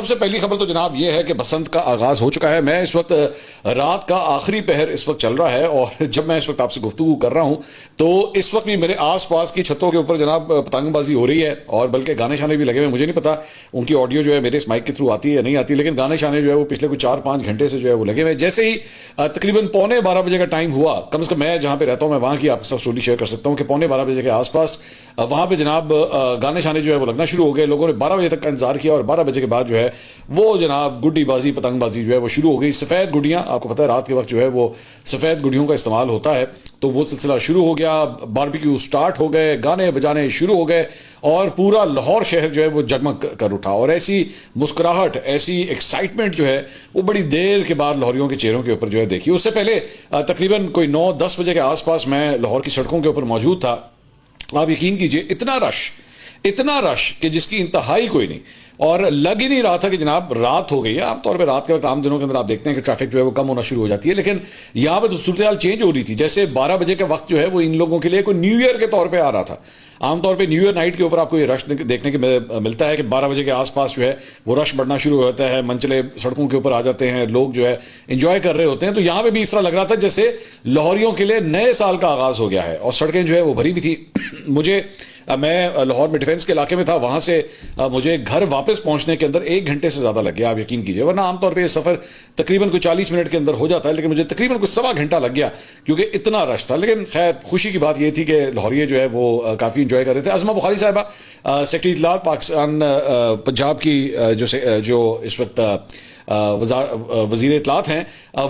سب سے پہلی خبر تو جناب یہ ہے کہ بسنت کا آغاز ہو چکا ہے. میں اس وقت رات کا آخری پہر اس وقت چل رہا ہے اور جب میں اس وقت آپ سے گفتگو کر رہا ہوں تو اس وقت بھی میرے آس پاس کی چھتوں کے اوپر جناب پتنگ بازی ہو رہی ہے اور بلکہ گانے شانے بھی لگے ہوئے. مجھے نہیں پتا ان کی آڈیو جو ہے میرے اس مائک کے تھرو آتی ہے یا نہیں آتی, لیکن گانے شانے جو ہے وہ پچھلے کچھ 4-5 گھنٹے سے جو ہے وہ لگے ہوئے. جیسے ہی تقریباً 11:45 بجے کا ٹائم ہوا, کم از کم میں جہاں پہ رہتا ہوں میں وہاں کی آپ کے ساتھ اسٹوری شیئر کر سکتا ہوں کہ 11:45 بجے کے آس پاس وہاں پہ جناب گانے شانے جو ہے وہ لگنا شروع ہو گئے. لوگوں نے 12 بجے تک کا انتظار کیا اور 12 بجے کے بعد جو ہے وہ جناب گڈی بازی پتنگ بازی جو ہے وہ شروع ہو گئی. سفید گڈیاں, آپ کو پتہ ہے رات کے وقت جو ہے وہ سفید گڈیوں کا استعمال ہوتا ہے, تو وہ سلسلہ شروع ہو گیا. باربیکیو سٹارٹ ہو گئے, گانے بجانے شروع ہو گئے اور پورا لاہور شہر جو ہے وہ جگمگ کر اٹھا. اور ایسی مسکراہٹ, ایسی ایکسائٹمنٹ جو ہے وہ بڑی دیر کے بعد لاہوریوں کے چہروں کے اوپر جو ہے دیکھی. اس سے پہلے تقریباً کوئی 9-10 بجے کے آس پاس میں لاہور کی سڑکوں کے اوپر موجود تھا. آپ یقین کیجئے اتنا رش کہ جس کی انتہائی کوئی نہیں, اور لگ ہی نہیں رہا تھا کہ جناب رات ہو گئی ہے. عام طور پہ رات کے وقت عام دنوں کے اندر آپ دیکھتے ہیں کہ ٹریفک جو ہے وہ کم ہونا شروع ہو جاتی ہے, لیکن یہاں پہ تو صورتحال چینج ہو رہی تھی. جیسے 12 بجے کا وقت جو ہے وہ ان لوگوں کے لیے کوئی نیو ایئر کے طور پہ آ رہا تھا. عام طور پہ نیو ایئر نائٹ کے اوپر آپ کو یہ رش دیکھنے کے ملتا ہے کہ 12 بجے کے آس پاس جو ہے وہ رش بڑھنا شروع ہو جاتا ہے, منچلے سڑکوں کے اوپر آ جاتے ہیں, لوگ جو ہے انجوائے کر رہے ہوتے ہیں. تو یہاں پہ بھی اس طرح لگ رہا تھا جیسے لاہوریوں کے لیے نئے سال کا آغاز ہو گیا ہے اور سڑکیں جو ہے وہ بھری ہوئی تھی. میں لاہور میں ڈیفینس کے علاقے میں تھا, وہاں سے مجھے گھر واپس پہنچنے کے اندر 1 گھنٹے سے زیادہ لگ گیا, آپ یقین کیجئے. ورنہ عام طور پہ یہ سفر تقریباً کوئی 40 منٹ کے اندر ہو جاتا ہے, لیکن مجھے تقریباً کوئی 1.25 گھنٹہ لگ گیا کیونکہ اتنا رش تھا. لیکن خیر خوشی کی بات یہ تھی کہ لاہوریے جو ہے وہ کافی انجوائے کر رہے تھے. عظمہ بخاری صاحبہ سیکرٹری اطلاعات پاکستان پنجاب کی جو اس وقت وزیر اطلاعات ہیں,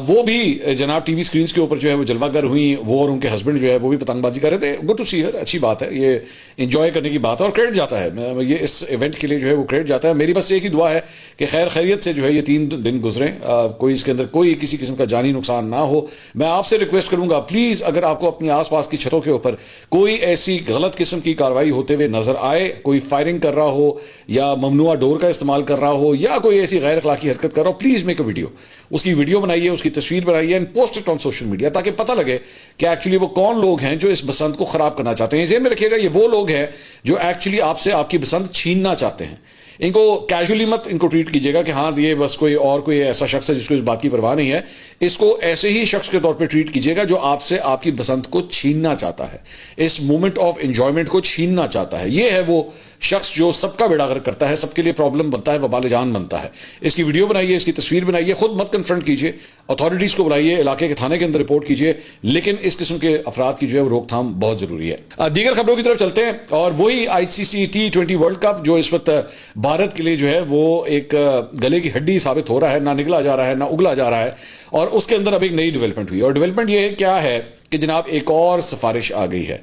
وہ بھی جناب ٹی وی سکرینز کے اوپر جو ہے وہ جلوہ گر ہوئیں. وہ اور ان کے ہسبینڈ جو ہے وہ بھی پتنگ بازی کر رہے تھے. گڈ ٹو سی ہر, اچھی بات ہے, یہ انجوائے کرنے کی بات ہے اور کریڈٹ جاتا ہے. یہ اس ایونٹ کے لیے جو ہے وہ کریڈٹ جاتا ہے. میری بس ایک ہی دعا ہے کہ خیر خیریت سے جو ہے یہ 3 دن گزریں, کوئی اس کے اندر کوئی کسی قسم کا جانی نقصان نہ ہو. میں آپ سے ریکویسٹ کروں گا پلیز, اگر آپ کو اپنی آس پاس کی چھتوں کے اوپر کوئی ایسی غلط قسم کی کارروائی ہوتے ہوئے نظر آئے, کوئی فائرنگ کر رہا ہو یا ممنوعہ ڈور کا استعمال کر رہا ہو یا کوئی ایسی غیر اخلاقی حرکت کر رہا ہو, پلیز میک اے ویڈیو. اس کی ویڈیو بنائیے, اس کی تصویر بنائیے and post it on social media, تاکہ پتہ لگے کہ ایکچولی وہ کون لوگ ہیں جو اس بسنت کو خراب کرنا چاہتے ہیں. ذہن میں رکھیے گا یہ وہ لوگ ہیں جو ایکچولی آپ سے آپ کی بسنت چھیننا چاہتے ہیں. ان کو کیجولی مت ان کو ٹریٹ کیجیے گا کہ ہاں یہ بس کوئی ایسا شخص ہے جس کو اس بات کی پرواہ نہیں ہے. اس کو ایسے ہی شخص کے طور پہ ٹریٹ کیجیے گا جو آپ سے آپ کی بسنت کو چھیننا چاہتا ہے, اس مومنٹ آف انجوائمنٹ کو چھیننا چاہتا ہے. یہ ہے وہ شخص جو سب کا بیڑا غرق کرتا ہے, سب کے لیے پرابلم بنتا ہے, وبال جان بنتا ہے. اس کی ویڈیو بنائیے, اس کی تصویر بنائیے, خود مت کنفرنٹ کیجیے, اتھارٹیز کو بلائیے, علاقے کے تھانے کے اندر رپورٹ کیجیے, لیکن اس قسم کے افراد کی جو ہے وہ روک تھام بہت ضروری ہے. دیگر خبروں کی طرف چلتے ہیں اور وہی ICC T20 ورلڈ کپ جو اس وقت بھارت کے لیے جو ہے وہ ایک گلے کی ہڈی ثابت ہو رہا ہے, نہ نگلا جا رہا ہے نہ اگلا جا رہا ہے. اور اس کے اندر اب ایک نئی ڈیولپمنٹ ہوئی, اور ڈیولپمنٹ یہ کیا ہے کہ جناب ایک اور سفارش آ گئی ہے.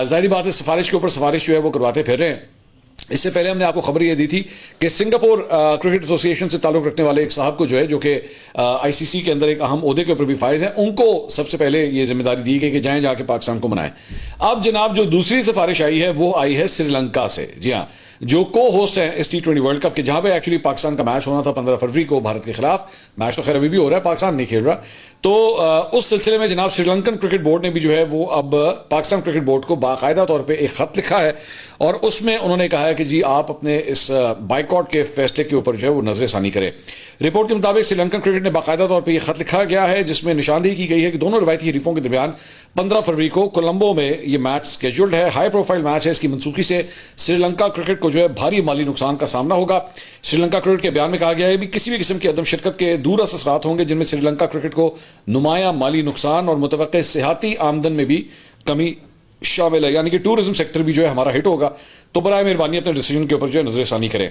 ظاہری بات ہے سفارش کے اوپر سفارش جو ہے وہ کرواتے پھر رہے ہیں. اس سے پہلے ہم نے آپ کو خبر یہ دی تھی کہ سنگاپور کرکٹ ایسوسی ایشن سے تعلق رکھنے والے ایک صاحب کو جو کہ ICC کے اندر ایک اہم عہدے کے اوپر بھی فائز ہیں, ان کو سب سے پہلے یہ ذمہ داری دی گئی کہ جائیں جا کے پاکستان کو منائیں. اب جناب جو دوسری سفارش آئی ہے وہ آئی ہے سری لنکا سے. جی ہاں, جو کو ہوسٹ ہیں اس T20 ورلڈ کپ کے, جہاں پہ ایکچولی پاکستان کا میچ ہونا تھا 15 فروری کو بھارت کے خلاف. میچ تو خیر ابھی بھی ہو رہا ہے, پاکستان نہیں کھیل رہا. تو اس سلسلے میں جناب سری لنکن کرکٹ بورڈ نے بھی جو ہے وہ اب پاکستان کرکٹ بورڈ کو باقاعدہ طور پہ ایک خط لکھا ہے, اور اس میں انہوں نے کہا ہے کہ جی آپ اپنے اس بائیکاٹ کے فیصلے کے اوپر جو ہے وہ نظر ثانی کریں. رپورٹ کے مطابق سری لنکن کرکٹ نے باقاعدہ طور پہ یہ خط لکھا گیا ہے جس میں نشاندہی کی گئی ہے کہ دونوں روایتی حریفوں کے درمیان 15 فروری کو کولمبو میں یہ میچ سکیجولڈ ہے. ہائی پروفائل میچ ہے, اس کی منسوخی سے سری لنکا کرکٹ کو جو ہے بھاری مالی نقصان کا سامنا ہوگا. سری لنکا کرکٹ کے بیان میں کہا گیا ہے کہ کسی بھی قسم کی عدم شرکت کے دور اثرات ہوں گے, جن میں سری لنکا کرکٹ کو نمایاں مالی نقصان اور متوقع صحتی آمدن میں بھی کمی شامل ہے. یعنی کہ ٹورزم سیکٹر بھی جو ہے ہمارا ہٹ ہوگا. تو برائے مہربانی اپنے ڈیسیجن کے اوپر جو ہے نظر ثانی کریں.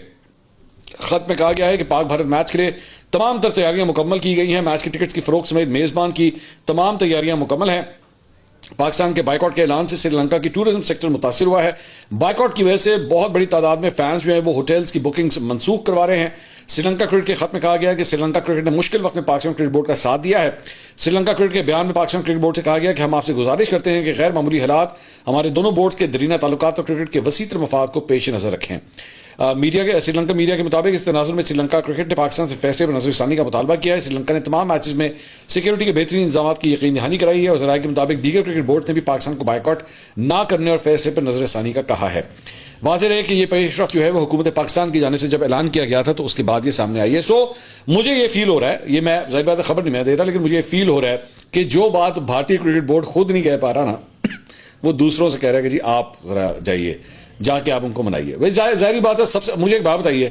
خط میں کہا گیا ہے کہ پاک بھارت میچ کے لیے تمام تر تیاریاں مکمل کی گئی ہیں. میچ کی ٹکٹس کی فروخت سمیت میزبان کی تمام تیاریاں مکمل ہیں. پاکستان کے بائیکاٹ کے اعلان سے سری لنکا کی ٹورزم سیکٹر متاثر ہوا ہے. بائیکاٹ کی وجہ سے بہت بڑی تعداد میں فینس جو ہیں وہ ہوٹلز کی بکنگز منسوخ کروا رہے ہیں. سری لنکا کرکٹ کے خط میں کہا گیا ہے کہ سری لنکا کرکٹ نے مشکل وقت میں پاکستان کرکٹ بورڈ کا ساتھ دیا ہے. سری لنکا کرکٹ کے بیان میں پاکستان کرکٹ بورڈ سے کہا گیا کہ ہم آپ سے گزارش کرتے ہیں کہ غیر معمولی حالات ہمارے دونوں بورڈز کے درینہ تعلقات اور کرکٹ کے وسیع تر مفاد کو پیش نظر رکھیں. سری لنکا میڈیا کے مطابق اس تناظر میں سری لنکا کرکٹ نے پاکستان سے فیصلے پر نظر ثانی کا مطالبہ کیا ہے. سری لنکا نے تمام میچز میں سیکیورٹی کے بہترین انتظامات کی یقین دہانی کرائی ہے, اور ذرائع کے مطابق دیگر کرکٹ بورڈ نے بھی پاکستان کو بائیکاٹ نہ کرنے اور فیصلے پر نظر ثانی کا کہا ہے. واضح رہے کہ یہ پیش رفت جو ہے وہ حکومت پاکستان کی جانب سے جب اعلان کیا گیا تھا تو اس کے بعد یہ سامنے آئی ہے. سو مجھے یہ فیل ہو رہا ہے, یہ میں ظاہر بات خبر نہیں میں دے رہا, لیکن مجھے یہ فیل ہو رہا ہے کہ جو بات بھارتی کرکٹ بورڈ خود نہیں کہہ پا رہا نا, وہ دوسروں سے کہہ رہا ہے کہ جی آپ ذرا جائیے, جا کے آپ ان کو منائیے. بھائی ظاہری بات ہے, سب سے مجھے ایک بات بتائیے,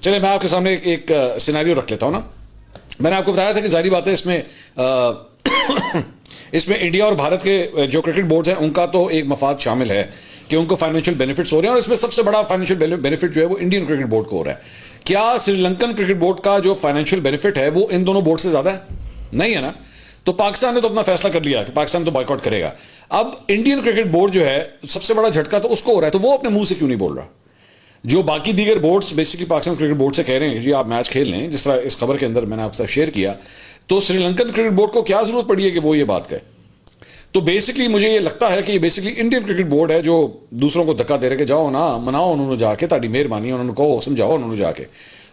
چلے میں آپ کے سامنے ایک سیناریو رکھ لیتا ہوں نا. میں نے آپ کو بتایا تھا کہ ظاہری بات ہے اس میں انڈیا اور بھارت کے جو کرکٹ بورڈز ہیں ان کا تو ایک مفاد شامل ہے کہ ان کو فائنینشیل بینیفٹس ہو رہے ہیں, اور اس میں سب سے بڑا فائنینشیل بینیفٹ جو ہے وہ انڈین کرکٹ بورڈ کو ہو رہا ہے. کیا سری لنکن کرکٹ بورڈ کا جو فائنینشیل بینیفٹ ہے وہ ان دونوں بورڈ سے زیادہ ہے؟ نہیں ہے نا. تو پاکستان نے تو اپنا فیصلہ کر لیا کہ پاکستان تو بائیک آؤٹ کرے گا. اب انڈین کرکٹ بورڈ جو ہے سب سے بڑا جھٹکا تو اس کو ہو رہا ہے, تو وہ اپنے منہ سے کیوں نہیں بول رہا؟ جو باقی دیگر boards basically Pakistan cricket board سے کہہ رہے ہیں جی آپ میچ کھیل لیں, جس طرح اس خبر کے اندر میں نے آپ کے ساتھ شیئر کیا, تو سری لنکن کرکٹ بورڈ کو کیا ضرورت پڑی ہے کہ وہ یہ بات کہے؟ تو بیسکلی مجھے یہ لگتا ہے کہ یہ بیسکلی انڈین کرکٹ بورڈ ہے جو دوسروں کو دھکا دے رہے کہ جاؤ نا, مناؤ انہوں نے جا کے, تاڑی مہربانی انہوں نے کہو, سمجھاؤ انہوں نے جا کے.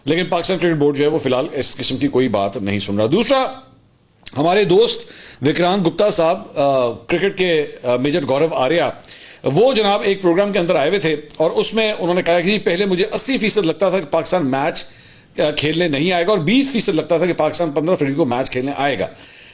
لیکن پاکستان کرکٹ بورڈ جو ہے وہ فی الحال اس قسم کی کوئی بات نہیں سن رہا. دوسرا, ہمارے دوست وکرانت گپتا صاحب کرکٹ کے میجر گورو آریہ, وہ جناب ایک پروگرام کے اندر آئے ہوئے تھے, اور اس میں انہوں نے کہا کہ پہلے مجھے 80% لگتا تھا کہ پاکستان میچ کھیلنے نہیں آئے گا, اور 20% لگتا تھا کہ پاکستان 15 فروری کو میچ کھیلنے آئے گا.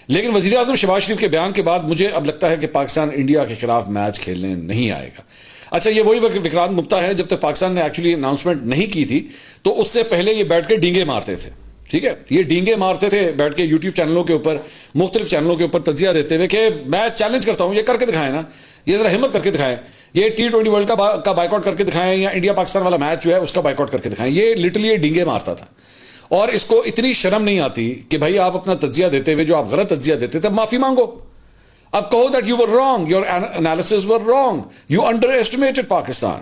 لیکن وزیر اعظم شہباز شریف کے بیان کے بعد مجھے اب لگتا ہے کہ پاکستان انڈیا کے خلاف میچ کھیلنے نہیں آئے گا. اچھا, یہ وہی وکرانت گپتا ہے جب تک پاکستان نے ایکچولی اناؤنسمنٹ نہیں کی تھی تو اس سے پہلے یہ بیٹھ کے ڈینگے مارتے تھے. ٹھیک ہے, یہ ڈینگے مارتے تھے بیٹھ کے یوٹیوب چینلوں کے اوپر, مختلف چینلوں کے اوپر تجزیہ دیتے ہوئے کہ میں چیلنج کرتا ہوں, یہ کر کے دکھائیں نا, یہ ذرا ہمت کر کے دکھائیں, یہ T20 ورلڈ کا بائیک آؤٹ کر کے دکھائیں, یا انڈیا پاکستان والا میچ جو ہے اس کا بائیک آؤٹ کر کے دکھائیں. یہ لٹرلی ڈینگے مارتا تھا, اور اس کو اتنی شرم نہیں آتی کہ بھائی آپ اپنا تجزیہ دیتے ہوئے جو آپ غلط تجزیہ دیتے تھے معافی مانگو. اب کہو that you were wrong, your analysis were wrong, you under estimated Pakistan,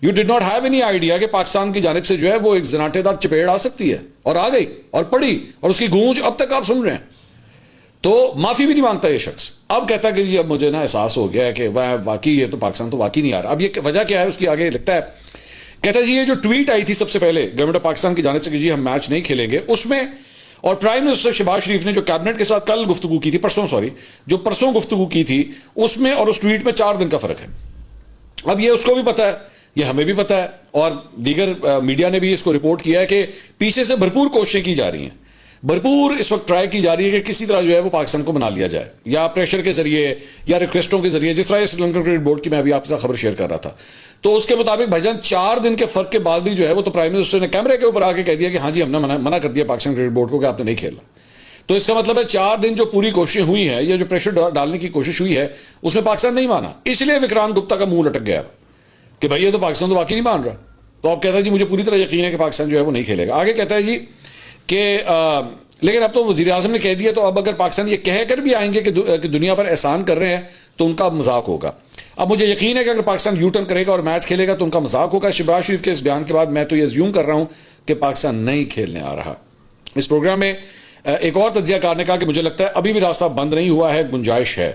you did not have any idea کہ پاکستان کی جانب سے جو ہے وہ ایک زناٹے دار چپیڑ آ سکتی ہے, اور آ گئی اور پڑی, اور اس کی گونج اب تک آپ سن رہے ہیں. تو معافی بھی نہیں مانگتا یہ شخص. اب کہتا ہے کہ جی اب مجھے نا احساس ہو گیا ہے کہ واقعی یہ تو پاکستان تو واقعی نہیں آ رہا. اب یہ وجہ کیا ہے اس کی, آگے لکھتا ہے, کہتا ہے جی یہ جو ٹویٹ آئی تھی سب سے پہلے گورنمنٹ آف پاکستان کی جانب سے کہ جی ہم میچ نہیں کھیلیں گے, اس میں, اور پرائم منسٹر شہباز شریف نے جو کیبنٹ کے ساتھ کل گفتگو کی تھی, پرسوں گفتگو کی تھی, اس میں اور اس ٹویٹ میں 4 دن کا فرق ہے. اب یہ اس کو بھی پتا ہے, یہ ہمیں بھی پتا ہے, اور دیگر میڈیا نے بھی اس کو رپورٹ کیا ہے کہ پیچھے سے بھرپور کوششیں کی جا رہی ہیں, بھرپور اس وقت ٹرائی کی جا رہی ہے کہ کسی طرح جو ہے وہ پاکستان کو بنا لیا جائے, یا پریشر کے ذریعے یا ریکویسٹوں کے ذریعے, جس طرح سری لنکن کرکٹ بورڈ کی میں ابھی آپ کے ساتھ خبر شیئر کر رہا تھا. تو اس کے مطابق بھائی جان 4 دن کے فرق کے بعد بھی جو ہے وہ تو پرائم منسٹر نے کیمرے کے اوپر آ کے کہہ دیا کہ ہاں جی ہم نے منع کر دیا پاکستان کرکٹ بورڈ کو کہ آپ نے نہیں کھیلنا. تو اس کا مطلب ہے 4 دن جو پوری کوششیں ہوئی ہیں, یا جو پریشر ڈالنے کی کوشش ہوئی ہے, اس میں پاکستان نہیں مانا. اس لیے وکرانت گپتا کا منہ لٹک گیا کہ بھائی یہ تو پاکستان تو واقعی نہیں مان رہا. تو آپ کہتا ہے جی مجھے پوری طرح یقین ہے کہ پاکستان جو ہے وہ نہیں کھیلے گا. آگے کہتا ہے جی کہ لیکن اب تو وزیر اعظم نے کہہ دیا, تو اب اگر پاکستان یہ کہہ کر بھی آئیں گے کہ دنیا پر احسان کر رہے ہیں تو ان کا مذاق ہوگا. اب مجھے یقین ہے کہ اگر پاکستان یو ٹرن کرے گا اور میچ کھیلے گا تو ان کا مذاق ہوگا. شہباز شریف کے اس بیان کے بعد میں تو یہ زیوم کر رہا ہوں کہ پاکستان نہیں کھیلنے آ رہا. اس پروگرام میں ایک اور تجزیہ کار نے کہا کہ مجھے لگتا ہے ابھی بھی راستہ بند نہیں ہوا ہے, گنجائش ہے.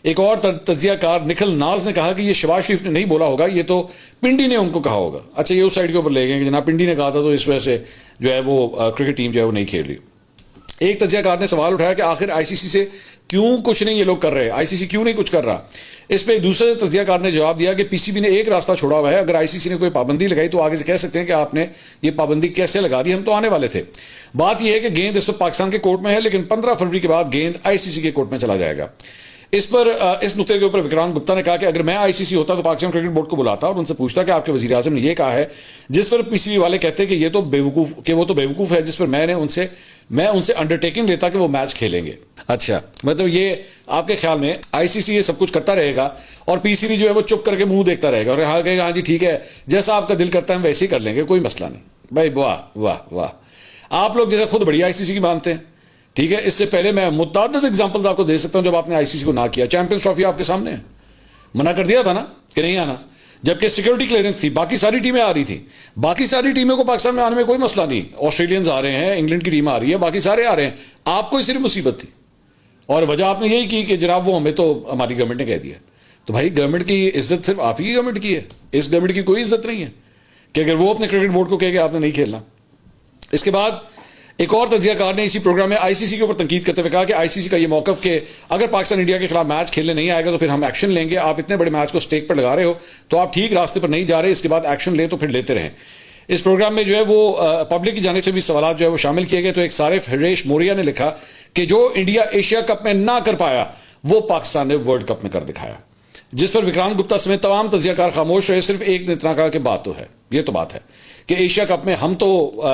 ایک اور تجزیہ کار نکھل ناز نے کہا کہ یہ شہباز شریف نے نہیں بولا ہوگا, یہ تو پنڈی نے ان کو کہا ہوگا. اچھا, یہ اس سائڈ کے اوپر لے گئے کہ جناب پنڈی نے کہا تھا تو اس وجہ سے جو ہے وہ کرکٹ ٹیم جو ہے وہ نہیں کھیل رہی. ایک تجزیہ کار نے سوال اٹھایا کہ آخر آئی سی سی سے کیوں کچھ نہیں یہ لوگ کر رہے, آئی سی سی کیوں نہیں کچھ کر رہا. اس پہ ایک دوسرے تجزیہ کار نے جواب دیا کہ پی سی بی نے ایک راستہ چھوڑا ہوا ہے, اگر آئی سی سی نے کوئی پابندی لگائی تو آگے سے کہہ سکتے ہیں کہ آپ نے یہ پابندی کیسے لگا دی, ہم تو آنے والے تھے. بات یہ ہے کہ گیند اس وقت پاکستان کے کورٹ میں ہے, لیکن 15 فروری کے بعد گیند آئی سی سی کے کورٹ میں چلا جائے گا. اس پر اس نقطے کے اوپر وکرانت گپتا نے کہا کہ اگر میں آئی سی سی ہوتا تو پاکستان کرکٹ بورڈ کو بلاتا اور ان سے پوچھتا کہ آپ کے وزیر اعظم نے یہ کہا ہے, جس پر پی سی بی والے کہتے کہ یہ تو وہ تو بیوقوف ہے, جس پر میں ان سے انڈرٹیکنگ لیتا کہ وہ میچ کھیلیں گے. اچھا, مطلب یہ آپ کے خیال میں آئی سی سی یہ سب کچھ کرتا رہے گا اور پی سی بی جو ہے وہ چپ کر کے منہ دیکھتا رہے گا اور ہاں کہے گا ہاں جی ٹھیک ہے جیسا آپ کا دل کرتا ہے ہم ویسے ہی کر لیں گے, کوئی مسئلہ نہیں. بھائی واہ واہ واہ, آپ لوگ جیسے خود بڑی آئی سی سی کی مانتے ہیں. ٹھیک ہے, اس سے پہلے میں متعدد اگزامپلز آپ کو دے سکتا ہوں جب آپ نے آئی سی سی کو نہ کیا. چیمپئنز ٹرافی آپ کے سامنے ہے, منع کر دیا تھا نا کہ نہیں آنا, جبکہ سیکورٹی کلیئرنس تھی, باقی ساری ٹیمیں آ رہی تھیں, باقی ساری ٹیموں کو پاکستان میں آنے میں کوئی مسئلہ نہیں. آسٹریلینز آ رہے ہیں, انگلینڈ کی ٹیم آ رہی ہے, باقی سارے آ رہے ہیں, آپ کو صرف مصیبت تھی. اور وجہ آپ نے یہی کی کہ جناب وہ ہمیں تو ہماری گورنمنٹ نے کہہ دیا. تو بھائی گورنمنٹ کی عزت صرف آپ ہی کی گورنمنٹ کی ہے, اس گورنمنٹ کی کوئی عزت نہیں ہے کہ اگر وہ اپنے کرکٹ بورڈ کو کہے کہ آپ نے نہیں کھیلنا. اس کے بعد ایک اور تجزیہ کار نے اسی پروگرام میں آئی سی سی کے اوپر تنقید کرتے ہوئے کہا کہ آئی سی سی کا یہ موقف کہ اگر پاکستان انڈیا کے خلاف میچ کھیلنے نہیں آئے گا تو پھر ہم ایکشن لیں گے. آپ اتنے بڑے میچ کو سٹیک پر لگا رہے ہو تو آپ ٹھیک راستے پر نہیں جا رہے, اس کے بعد ایکشن لیں تو پھر لیتے رہیں. اس پروگرام میں جو ہے وہ پبلک کی جانب سے بھی سوالات جو ہے وہ شامل کیے گئے. تو ایک صارف ہریش موریا نے لکھا کہ جو انڈیا ایشیا کپ میں نہ کر پایا وہ پاکستان نے ورلڈ کپ میں کر دکھایا, جس پر وکرانت گپتا سمیت تمام تجزیہ کار خاموش رہے. صرف ایک نے اتنا کہا کہ بات تو ہے, یہ تو بات ہے کہ ایشیا کپ میں ہم تو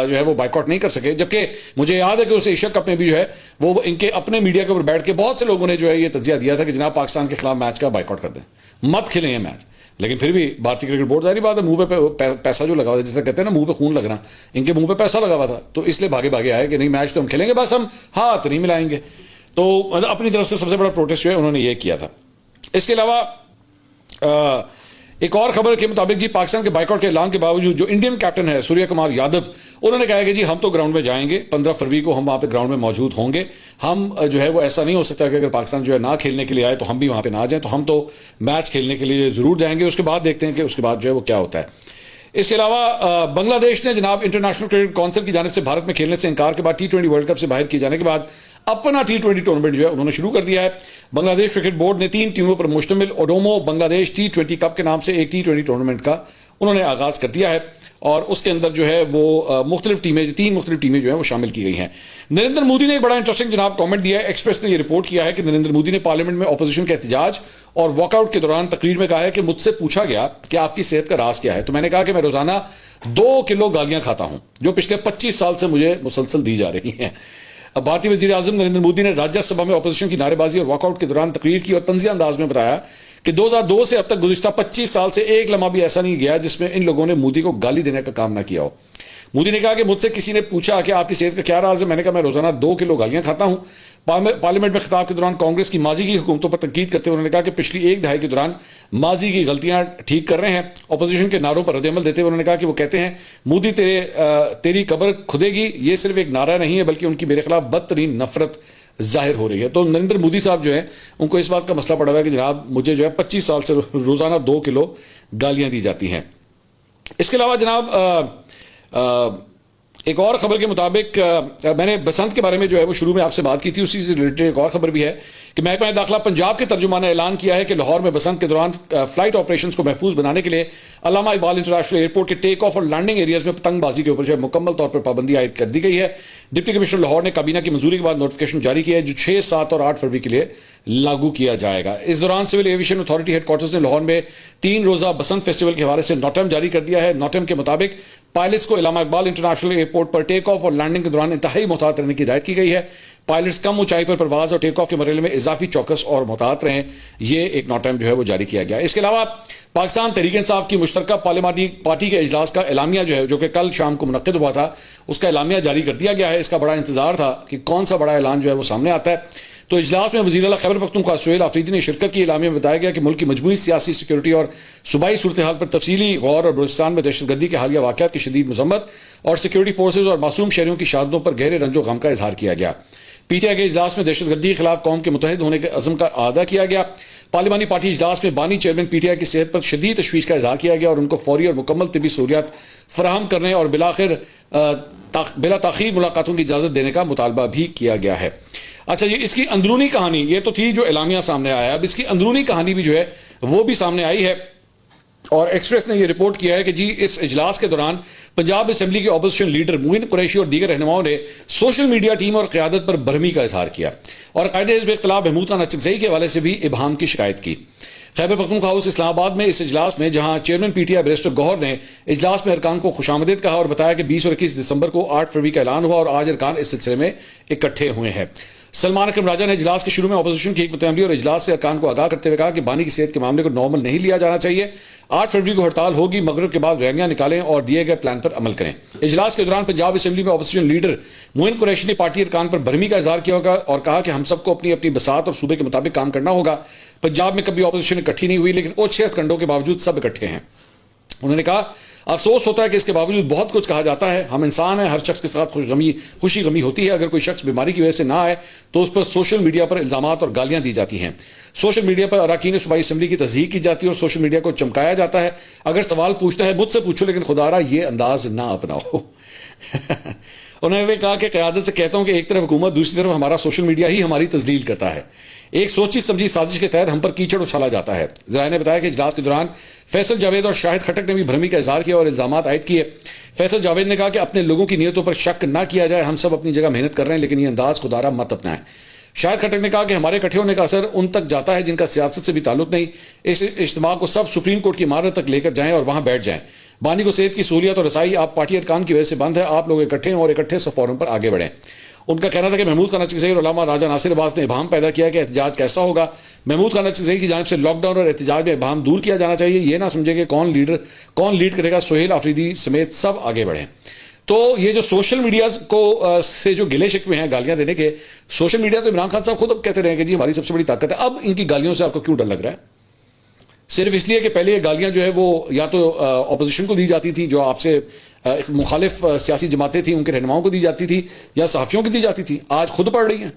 جو ہے وہ بائیکاٹ نہیں کر سکے, جبکہ مجھے یاد ہے کہ اس ایشیا کپ میں بھی جو ہے وہ ان کے اپنے میڈیا کے اوپر بیٹھ کے بہت سے لوگوں نے جو ہے یہ تجزیہ دیا تھا کہ جناب پاکستان کے خلاف میچ کا بائیکاٹ کر دیں, مت کھیلیں یہ میچ. لیکن پھر بھی بھارتی کرکٹ بورڈ ظاہری بات ہے منہ پہ پیسہ جو لگا ہوا تھا, جس طرح کہتے ہیں نا منہ پہ خون لگنا, ان کے منہ پہ پیسہ لگا ہوا تھا تو اس لیے بھاگے بھاگے آئے کہ نہیں میچ تو ہم کھیلیں گے, بس ہم ہاتھ نہیں ملائیں گے. تو اپنی طرف سے سب سے بڑا پروٹیسٹ جو ہے انہوں نے یہ کیا تھا. اس کے علاوہ ایک اور خبر کے مطابق جی پاکستان کے بائیکاٹ کے اعلان کے باوجود جو انڈین کیپٹن ہے سوریہ کمار یادو, انہوں نے کہا کہ جی ہم تو گراؤنڈ میں جائیں گے, 15 فروری کو ہم وہاں پہ گراؤنڈ میں موجود ہوں گے. ہم جو ہے وہ ایسا نہیں ہو سکتا کہ اگر پاکستان جو ہے نہ کھیلنے کے لیے آئے تو ہم بھی وہاں پہ نہ جائیں, تو ہم تو میچ کھیلنے کے لیے ضرور جائیں گے. اس کے بعد دیکھتے ہیں کہ اس کے بعد جو ہے وہ کیا ہوتا ہے. اس کے علاوہ بنگلہ دیش نے جناب انٹرنیشنل کرکٹ کونسل کی جانب سے بھارت میں کھیلنے سے انکار کے بعد T20 ورلڈ کپ سے باہر کیے جانے کے بعد اپنا T20 ٹورنامنٹ جو ہے انہوں نے شروع کر دیا ہے. بنگلہ دیش کرکٹ بورڈ نے 3 ٹیموں پر مشتمل اوڈومو بنگلہ دیش T20 کپ کے نام سے ایک T20 ٹورنامنٹ کا انہوں نے آغاز کر دیا ہے, اور اس کے اندر جو ہے وہ مختلف ٹیمیں 3 مختلف ٹیمیں جو ہیں وہ شامل کی گئی ہیں. نریندر مودی نے بڑا انٹرسٹنگ جناب کامنٹ دیا ہے. ایکسپریس نے یہ رپورٹ کیا ہے کہ نریندر مودی نے پارلیمنٹ میں اپوزیشن کے احتجاج اور واک آؤٹ کے دوران تقریر میں کہا ہے کہ مجھ سے پوچھا گیا کہ آپ کی صحت کا راز کیا ہے, تو میں نے کہا کہ میں روزانہ 2 کلو گالیاں کھاتا ہوں جو پچھلے 25 سال سے مجھے مسلسل دی جا رہی ہیں. اب بھارتی وزیر اعظم نریندر مودی نے راجیہ سبھا میں اپوزیشن کی نعرے بازی اور واک آؤٹ کے دوران تقریر کی اور طنزیہ انداز میں بتایا کہ 2002 سے اب تک گزشتہ 25 سال سے ایک لمحہ بھی ایسا نہیں گیا جس میں ان لوگوں نے مودی کو گالی دینے کا کام نہ کیا ہو. مودی نے کہا کہ مجھ سے کسی نے پوچھا کہ آپ کی صحت کا کیا راز ہے, میں نے کہا میں روزانہ 2 کلو گالیاں کھاتا ہوں. پارلیمنٹ میں خطاب کے دوران کانگریس کی ماضی کی حکومتوں پر تنقید کرتے ہوئے انہوں نے کہا کہ پچھلی 1 دہائی کے دوران ماضی کی غلطیاں ٹھیک کر رہے ہیں. اپوزیشن کے نعروں پر رد عمل دیتے ہوئے انہوں نے کہا کہ وہ کہتے ہیں مودی تیری قبر کھدے گی, یہ صرف ایک نعرہ نہیں ہے بلکہ ان کی میرے خلاف بدترین نفرت ظاہر ہو رہی ہے. تو نریندر مودی صاحب جو ہیں ان کو اس بات کا مسئلہ پڑا ہوا ہے کہ جناب مجھے جو ہے 25 سال سے روزانہ 2 کلو گالیاں دی جاتی ہیں. اس کے علاوہ جناب ایک اور خبر کے مطابق میں نے بسنت کے بارے میں جو ہے وہ شروع میں آپ سے بات کی تھی, اسی سے ریلیٹڈ ایک اور خبر بھی ہے کہ محکمہ داخلہ پنجاب کے ترجمان نے اعلان کیا ہے کہ لاہور میں بسنت کے دوران فلائٹ آپریشنز کو محفوظ بنانے کے لیے علامہ اقبال انٹرنیشنل ایئرپورٹ کے ٹیک آف اور لینڈنگ ایریاز میں پتنگ بازی کے اوپر جو ہے مکمل طور پر پابندی عائد کر دی گئی ہے. ڈپٹی کمشنر لاہور نے کابینہ کی منظوری کے بعد نوٹیفکیشن جاری کیا ہے جو 6, 7 اور 8 فروری کے لیے لاگو کیا جائے گا. اس دوران civil aviation authority headquarters نے لاہور میں 3 روزہ بسنت فیسٹیول کے حوالے سے نوٹم جاری کر دیا ہے. نوٹم کے مطابق پائلٹس کو علامہ Iqbal international airport per take of اور لینڈنگ کے دوران انتہائی محتاط رہنے کی ہدایت کی گئی ہے. پائلٹس کم اونچائی پر پرواز اور ٹیک آف کے مرحلے میں اضافی چوکس اور محتاط رہیں, یہ ایک نوٹم جو ہے وہ جاری کیا گیا. اس کے علاوہ پاکستان تحریک انصاف کی مشترکہ پارلیمانی پارٹی کے اجلاس کا اعلامیہ جو ہے جو کہ کل شام کو منعقد ہوا تھا اس کا اعلامیہ جاری کر دیا گیا ہے. اس کا بڑا انتظار تھا کہ کون سا بڑا اعلان جو ہے وہ سامنے آتا ہے. تو اجلاس میں وزیر اعلیٰ خیبر پختونخوا سہیل آفریدی نے شرکت کی. اعلامیہ میں بتایا گیا کہ ملک کی مجموعی سیاسی سیکورٹی اور صوبائی صورتحال پر تفصیلی غور اور بلوچستان میں دہشت گردی کے حالیہ واقعات کی شدید مذمت اور سیکورٹی فورسز اور معصوم شہریوں کی شہادتوں پر گہرے رنج و غم کا اظہار کیا گیا. پی ٹی آئی کے اجلاس میں دہشت گردی کے خلاف قوم کے متحد ہونے کے عزم کا اعادہ کیا گیا. پارلیمانی پارٹی اجلاس میں بانی چیئرمین پی ٹی آئی کی صحت پر شدید تشویش کا اظہار کیا گیا اور ان کو فوری اور مکمل طبی سہولیات فراہم کرنے اور بلاخر بلا تاخیر ملاقاتوں کی اجازت دینے کا مطالبہ بھی کیا گیا ہے. اچھا یہ اس کی اندرونی کہانی یہ تو تھی جو اعلامیہ سامنے آیا, اب اس کی اندرونی کہانی بھی جو ہے وہ بھی سامنے آئی ہے. اور ایکسپریس نے یہ رپورٹ کیا ہے کہ جی اس اجلاس کے دوران پنجاب اسمبلی کے اپوزیشن لیڈر موین قریشی اور دیگر رہنماؤں نے سوشل میڈیا ٹیم اور قیادت پر برہمی کا اظہار کیا اور قائد حزب اختلاف محمود خان اچکزئی کے حوالے سے بھی ابہام کی شکایت کی. خیبر پختونخوا ہاؤس اسلام آباد میں اس اجلاس میں جہاں chairman P T I barrister Gohar نے اجلاس میں ارکان کو خوش آمدید کہا اور بتایا کہ 20 اور 21 دسمبر کو 8 فروری کا اعلان ہوا اور آج ارکان اس سلسلے میں اکٹھے ہوئے ہیں. سلمان اکرم راجہ نے اجلاس کے شروع میں اپوزیشن کی حکمت عملی اور اجلاس سے ارکان کو آگاہ کرتے ہوئے کہا کہ بانی کی صحت کے معاملے کو نارمل نہیں لیا جانا چاہیے. 8 فروری کو ہڑتال ہوگی, مغرب کے بعد ریلیاں نکالیں اور دیے گئے پلان پر عمل کریں. اجلاس کے دوران پنجاب اسمبلی میں اپوزیشن لیڈر موین قریشی نے پارٹی ارکان پر برہمی کا اظہار کیا ہوگا اور کہا کہ ہم سب کو اپنی اپنی بساط اور صوبے کے مطابق کام کرنا ہوگا. پنجاب میں کبھی اپوزیشن اکٹھی نہیں ہوئی لیکن اوچھے کنڈوں کے باوجود سب اکٹھے ہیں. انہوں نے کہا افسوس ہوتا ہے کہ اس کے باوجود بہت کچھ کہا جاتا ہے. ہم انسان ہیں, ہر شخص کے ساتھ خوشی غمی ہوتی ہے. اگر کوئی شخص بیماری کی وجہ سے نہ آئے تو اس پر سوشل میڈیا پر الزامات اور گالیاں دی جاتی ہیں. سوشل میڈیا پر اراکین صوبائی اسمبلی کی تصدیق کی جاتی ہے اور سوشل میڈیا کو چمکایا جاتا ہے. اگر سوال پوچھتا ہے مجھ سے پوچھو لیکن خدا را یہ انداز نہ اپناؤ. انہوں نے کہا کہ قیادت سے کہتا ہوں کہ ایک طرف حکومت، دوسری طرف ہمارا سوشل میڈیا ہی ہماری تذلیل کرتا ہے. ایک سوچی سمجھی سازش کے تحت ہم پر کیچڑ اچھالا جاتا ہے. ذرائع نے بتایا کہ اجلاس کے دوران فیصل جاوید اور شاہد خٹک نے بھی بھرمی کا اظہار کیا اور الزامات عائد کیے. فیصل جاوید نے کہا کہ اپنے لوگوں کی نیتوں پر شک نہ کیا جائے، ہم سب اپنی جگہ محنت کر رہے ہیں لیکن یہ انداز خودارہ مت اپنائیں. شاہد خٹک نے کہا کہ ہمارے اکٹھے ہونے کا اثر ان تک جاتا ہے جن کا سیاست سے بھی تعلق نہیں. اس اجتماع کو سب سپریم کورٹ کی عمارت تک لے کر جائیں اور وہاں بیٹھ جائیں. بانی کو صحت کی سہولیات اور رسائی آپ پارٹی ارکان کی وجہ سے بند ہے، آپ لوگ اکٹھے ہیں اور اکٹھے سب فورم پر آگے بڑھیں. ان کا کہنا تھا کہ محمود خان اچکزئی اور علامہ راجہ ناصر عباس نے ابہام پیدا کیا کہ احتجاج کیسا ہوگا. محمود خان اچکزئی کی جانب سے لاک ڈاؤن اور احتجاج میں ابہام دور کیا جانا چاہیے. یہ نہ سمجھے کہ کون لیڈ کرے گا. سہیل آفریدی سمیت سب آگے بڑھیں. تو یہ جو سوشل میڈیا کو سے جو گلے شکوے ہیں گالیاں دینے کے، سوشل میڈیا تو عمران خان صاحب خود اب کہتے رہے کہ جی ہماری سب سے بڑی طاقت ہے. اب ان کی گالیوں سے آپ کو کیوں ڈر لگ رہا ہے؟ صرف اس لیے کہ پہلے یہ گالیاں جو ہے وہ یا تو اپوزیشن کو دی جاتی تھی، جو آپ سے مخالف سیاسی جماعتیں تھیں ان کے رہنماؤں کو دی جاتی تھی، یا صحافیوں کو دی جاتی تھی، آج خود پڑھ رہی ہیں.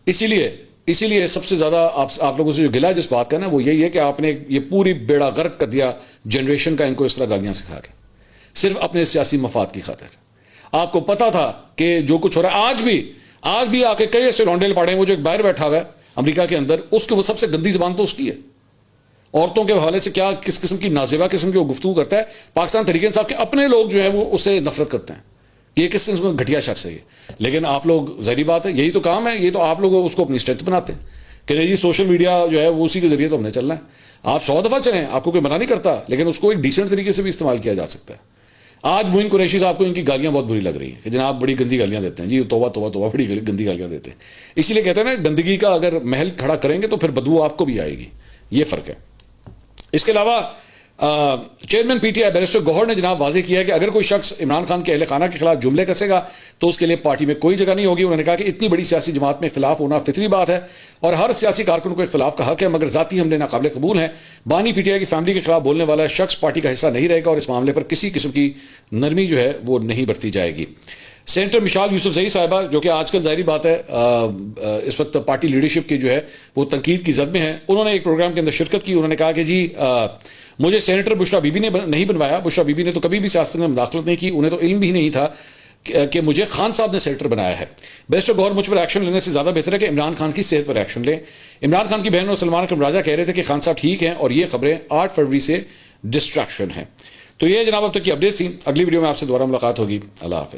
اسی لیے سب سے زیادہ آپ لوگوں سے جو گلا جس بات کا نا وہ یہی ہے کہ آپ نے یہ پوری بیڑا غرق کر دیا جنریشن کا، ان کو اس طرح گالیاں سکھا کے صرف اپنے سیاسی مفاد کی خاطر. آپ کو پتا تھا کہ جو کچھ ہو رہا ہے آج بھی آ کے کئی ایسے لونڈیل پاڑے ہیں. وہ جو ایک باہر بیٹھا ہوا ہے امریکہ کے اندر، اس کی وہ سب سے گندی زبان تو اس کی ہے. عورتوں کے حوالے سے کیا کس قسم کی نازیبا قسم کی وہ گفتگو کرتا ہے. پاکستان تحریک انصاف کے اپنے لوگ جو ہیں وہ اسے نفرت کرتے ہیں کہ یہ کس قسم کا گھٹیا شخص ہے یہ. لیکن آپ لوگ ظاہری بات ہے یہی تو کام ہے، یہ تو آپ لوگ اس کو اپنی اسٹرینتھ بناتے ہیں کہ نہیں جی سوشل میڈیا جو ہے وہ اسی کے ذریعے تو ہم نے چلنا ہے. آپ 100 دفعہ چلیں، آپ کو کوئی منع نہیں کرتا، لیکن اس کو ایک ڈیسنٹ طریقے سے بھی استعمال کیا جا سکتا ہے. آج معین قریشی صاحب کو ان کی گالیاں بہت بری لگ رہی ہیں کہ جناب بڑی گندی گالیاں دیتے ہیں. جی توبہ توبہ توبہ، بڑی گندی گالیاں دیتے ہیں. اسی لیے کہتے ہیں نا گندگی کا اگر محل کھڑا کریں گے تو پھر بدبو آپ کو بھی آئے گی. یہ فرق ہے. اس کے علاوہ chairman P T I barrister Gohar نے جناب واضح کیا ہے کہ اگر کوئی شخص عمران خان کے اہل خانہ کے خلاف جملے کسے گا تو اس کے لیے پارٹی میں کوئی جگہ نہیں ہوگی. انہوں نے کہا کہ اتنی بڑی سیاسی جماعت میں اختلاف ہونا فطری بات ہے اور ہر سیاسی کارکن کو اختلاف کا حق ہے، مگر ذاتی حملے ناقابل قبول ہیں. بانی پی ٹی آئی کی فیملی کے خلاف بولنے والا شخص پارٹی کا حصہ نہیں رہے گا اور اس معاملے پر کسی قسم کی نرمی جو ہے وہ نہیں برتی جائے گی. سینیٹر مشال یوسفزئی صاحبہ جو کہ آج کل ظاہری بات ہے اس وقت پارٹی لیڈرشپ کی جو ہے وہ تنقید کی زد میں ہیں، انہوں نے ایک پروگرام کے اندر شرکت کی. انہوں نے کہا کہ جی مجھے سینیٹر بشرا بی بی نے نہیں بنوایا. بشرا بی بی نے تو کبھی بھی سیاست میں مداخلت نہیں کی، انہیں تو علم بھی نہیں تھا کہ مجھے خان صاحب نے سینیٹر بنایا ہے. بیسٹر گوہر مجھ پر ایکشن لینے سے زیادہ بہتر ہے کہ عمران خان کی صحت پر ایکشن لیں. عمران خان کی بہن اور سلمان اکرم راجہ کہہ رہے تھے کہ خان صاحب ٹھیک ہیں اور یہ خبریں 8 فروری سے ڈسٹریکشن ہیں. تو یہ جناب اب تک کی اپڈیٹ تھی. اگلی ویڈیو میں آپ سے دوبارہ ملاقات ہوگی. اللہ حافظ.